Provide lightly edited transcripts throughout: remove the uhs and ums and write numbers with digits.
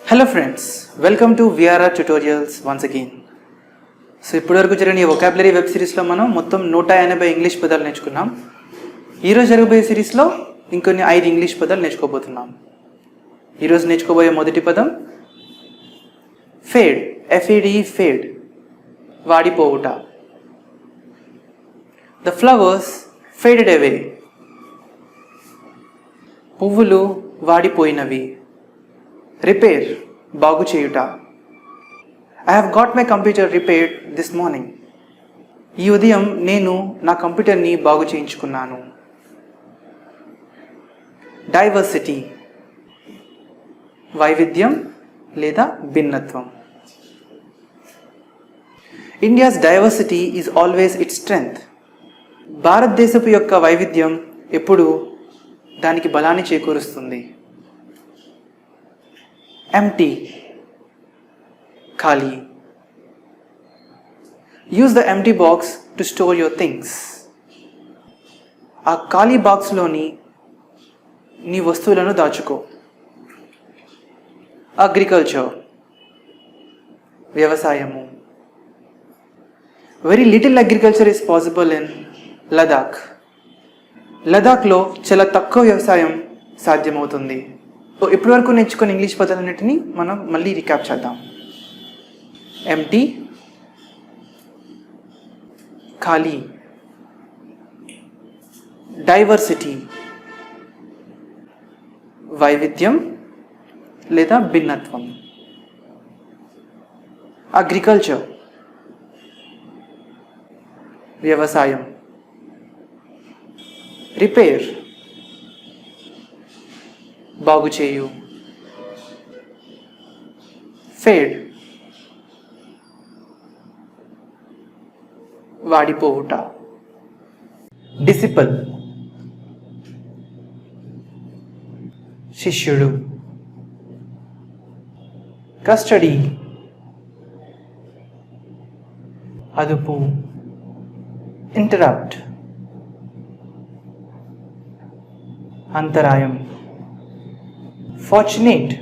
Hello friends, welcome to VRR tutorials once again. So ఇప్పటివరకు జరిగిన ఈ వొకాబులరీ వెబ్ సిరీస్లో మనం మొత్తం 180 ఇంగ్లీష్ పదాలు నేర్చుకున్నాం. ఈరోజు జరగబోయే సిరీస్లో ఇంకొన్ని 5 ఇంగ్లీష్ పదాలు నేర్చుకోబోతున్నాం. ఈరోజు నేర్చుకోబోయే మొదటి పదం ఫేడ్, FADE, ఫేడ్, వాడిపోవుట. The flowers faded away. పువ్వులు వాడిపోయినవి. రిపేర్, బాగు చేయుట. I have got my computer repaired this morning. ఈ ఉదయం నేను నా కంప్యూటర్ని బాగు చేయించుకున్నాను. డైవర్సిటీ, వైవిధ్యం లేదా భిన్నత్వం. India's diversity is always its strength. భారతదేశపు యొక్క వైవిధ్యం ఎప్పుడు దానికి బలాన్ని చేకూరుస్తుంది. ఎంప్టీ, ఖాళీ. Use the empty box to store your things. ఆ ఖాళీ బాక్స్లోని నీ వస్తువులను దాచుకో. అగ్రికల్చర్, వ్యవసాయము. Very little agriculture is possible in Ladakh. లదాఖ్లో చాలా తక్కువ వ్యవసాయం సాధ్యమవుతుంది. సో ఇప్పటివరకు నేర్చుకున్న ఇంగ్లీష్ పదాలన్నింటినీ మనం మళ్ళీ రికాప్ చేద్దాం. ఎంప్టీ, ఖాళీ. డైవర్సిటీ, వైవిధ్యం లేదా భిన్నత్వం. అగ్రికల్చర్, వ్యవసాయం. రిపేర్, బాగు చేయు. ఫేడ్, వాడిపోవుట. డిసిపుల్, శిష్యుడు. కస్టడీ, అదుపు. ఇంటరప్ట్, అంతరాయం. ఫార్చునేట్,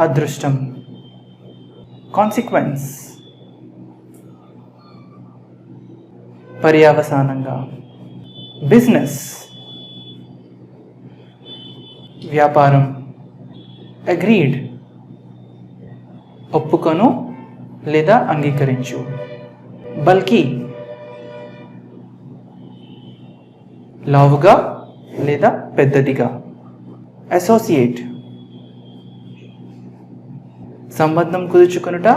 అదృష్టం. కాన్సిక్వెన్స్, పర్యవసానంగా. బిజినెస్, వ్యాపారం. అగ్రీడ్, ఒప్పుకొను లేదా అంగీకరించు. బల్కీ, లావుగా లేదా పెద్దదిగా. అసోసియేట్, సంబంధం కుదుర్చుకొనుట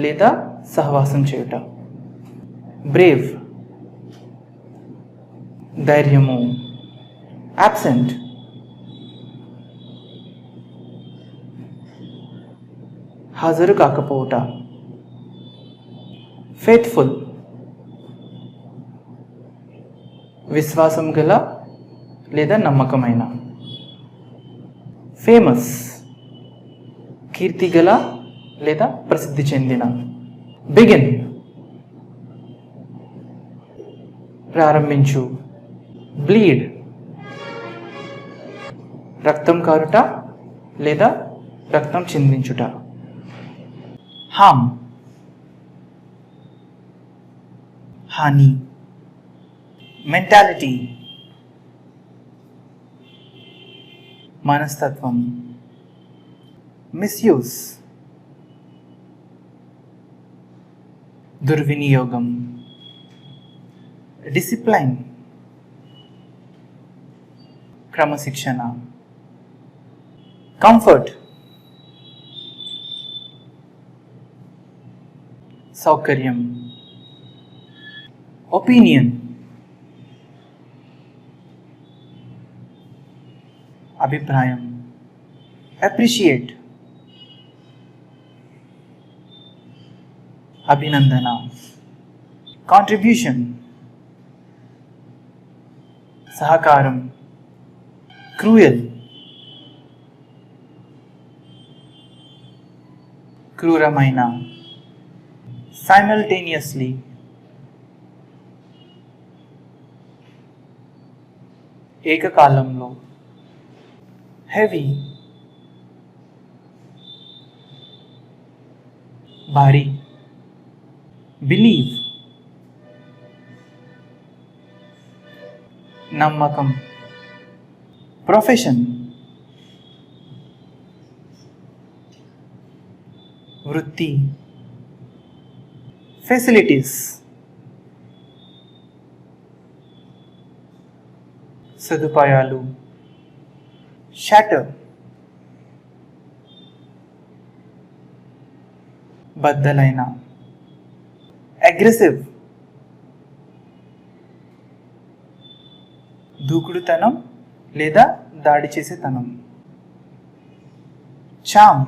లేదా సహవాసం చేయుట. బ్రేవ్, ధైర్యము. అబ్సెంట్, హాజరు కాకపోవుట. ఫెయిత్ఫుల్, విశ్వాసం గల లేదా నమ్మకమైన. ఫేమస్, కీర్తి గల లేదా ప్రసిద్ధి చెందిన. బిగిన్, ప్రారంభించు. బ్లీడ్, రక్తం కారుట లేదా రక్తం చిందించుట. హామ్, హాని. మెంటాలిటీ, మనస్తత్వం. మిస్యూజ్, దుర్వినియోగం. డిసిప్లైన్, క్రమశిక్షణ. కంఫర్ట్, సౌకర్యం. ఒపీనియన్, అభిప్రాయం. అప్రిషియేట్, అభినందన. కాంట్రిబ్యూషన్, సహకారం. క్రూయల్, క్రూరమైన. సైమల్టేనియస్లీ, ఏకకాలంలో. heavy, భారీ, బిలీవ్, నమ్మకం, ప్రొఫెషన్, వృత్తి, ఫెసిలిటీస్, సదుపాయాలు, షాటర్, బద్దలైన, అగ్రెసివ్, దూకుడుతనం లేదా దాడి చేసేతనం, చామ్,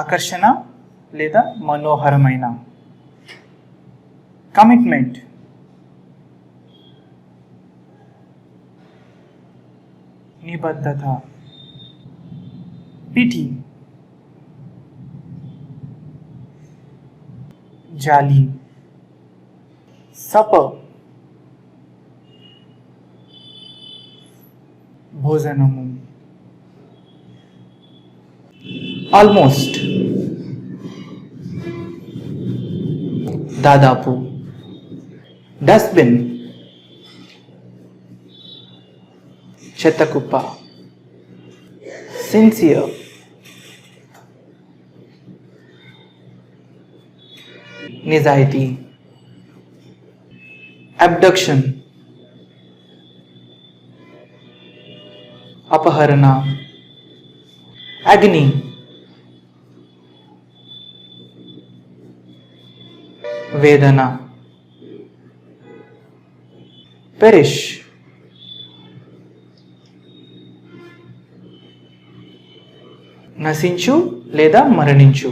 ఆకర్షణ లేదా మనోహరమైన, కమిట్మెంట్, నిబద్ధత, పిటి, జాలి, సపర్, భోజనము, ఆల్మోస్ట్, దాదాపు, డస్ట్బిన్, చెత్తకుప్ప, సిన్సియర్, నిజాయితీ, అబ్డక్షన్, అపహరణ, అగ్ని, వేదన, పెరిష్, నశించు లేదా మరణించు,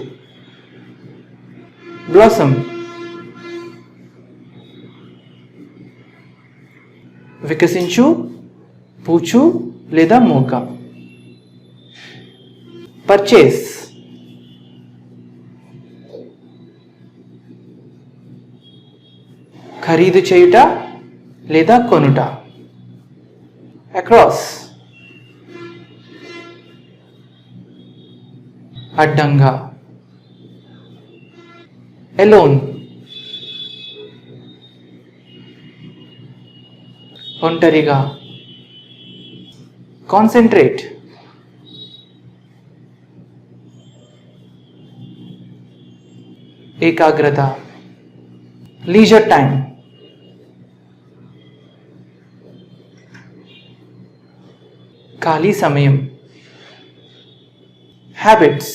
బ్లాసమ్, వికసించు, పూచు లేదా మోక, పర్చేస్, ఖరీదు చేయుట లేదా కొనుట, అక్రాస్, అడ్డంగా, ఎలోన్, ఒంటరిగా, కాన్సంట్రేట్, ఏకాగ్రత, లీజర్ టైం, ఖాళీ సమయం, హ్యాబిట్స్,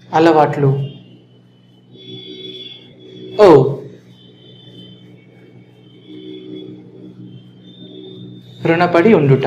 అలవాట్లు, ఓ, రుణపడి ఉండుట.